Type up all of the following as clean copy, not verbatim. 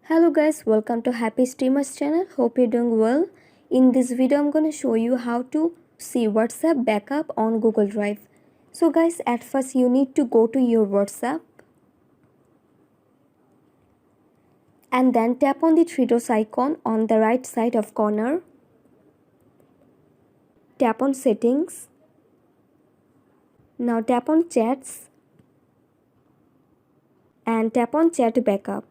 Hello guys, welcome to Happy Streamers channel. Hope you're doing well. In this video I'm going to show you how to see WhatsApp backup on Google Drive. So guys, at first you need to go to your WhatsApp and then tap on the three dots icon on the right side of corner. Tap on settings. Now tap on chats and tap on chat backup.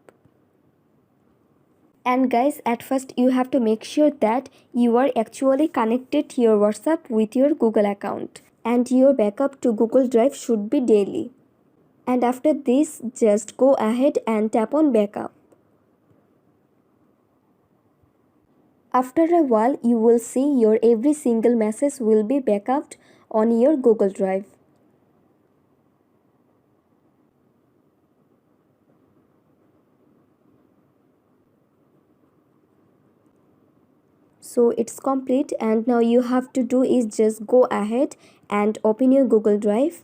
And guys, at first you have to make sure that you are actually connected to your WhatsApp with your Google account, and your backup to Google Drive should be daily. And after this, just go ahead and tap on backup. After a while, you will see your every single message will be backuped on your Google Drive. So it's complete, and now you have to do is just go ahead and open your Google Drive.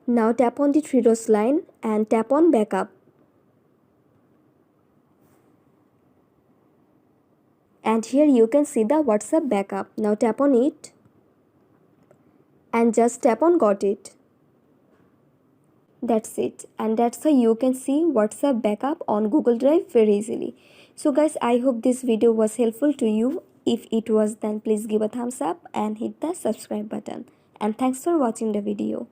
Now tap on the three dots line and tap on backup. And here you can see the WhatsApp backup. Now tap on it and just tap on got it. That's it, and that's how you can see WhatsApp backup on Google Drive very easily. So guys, I hope this video was helpful to you. If it was, then please give a thumbs up and hit the subscribe button. And thanks for watching the video.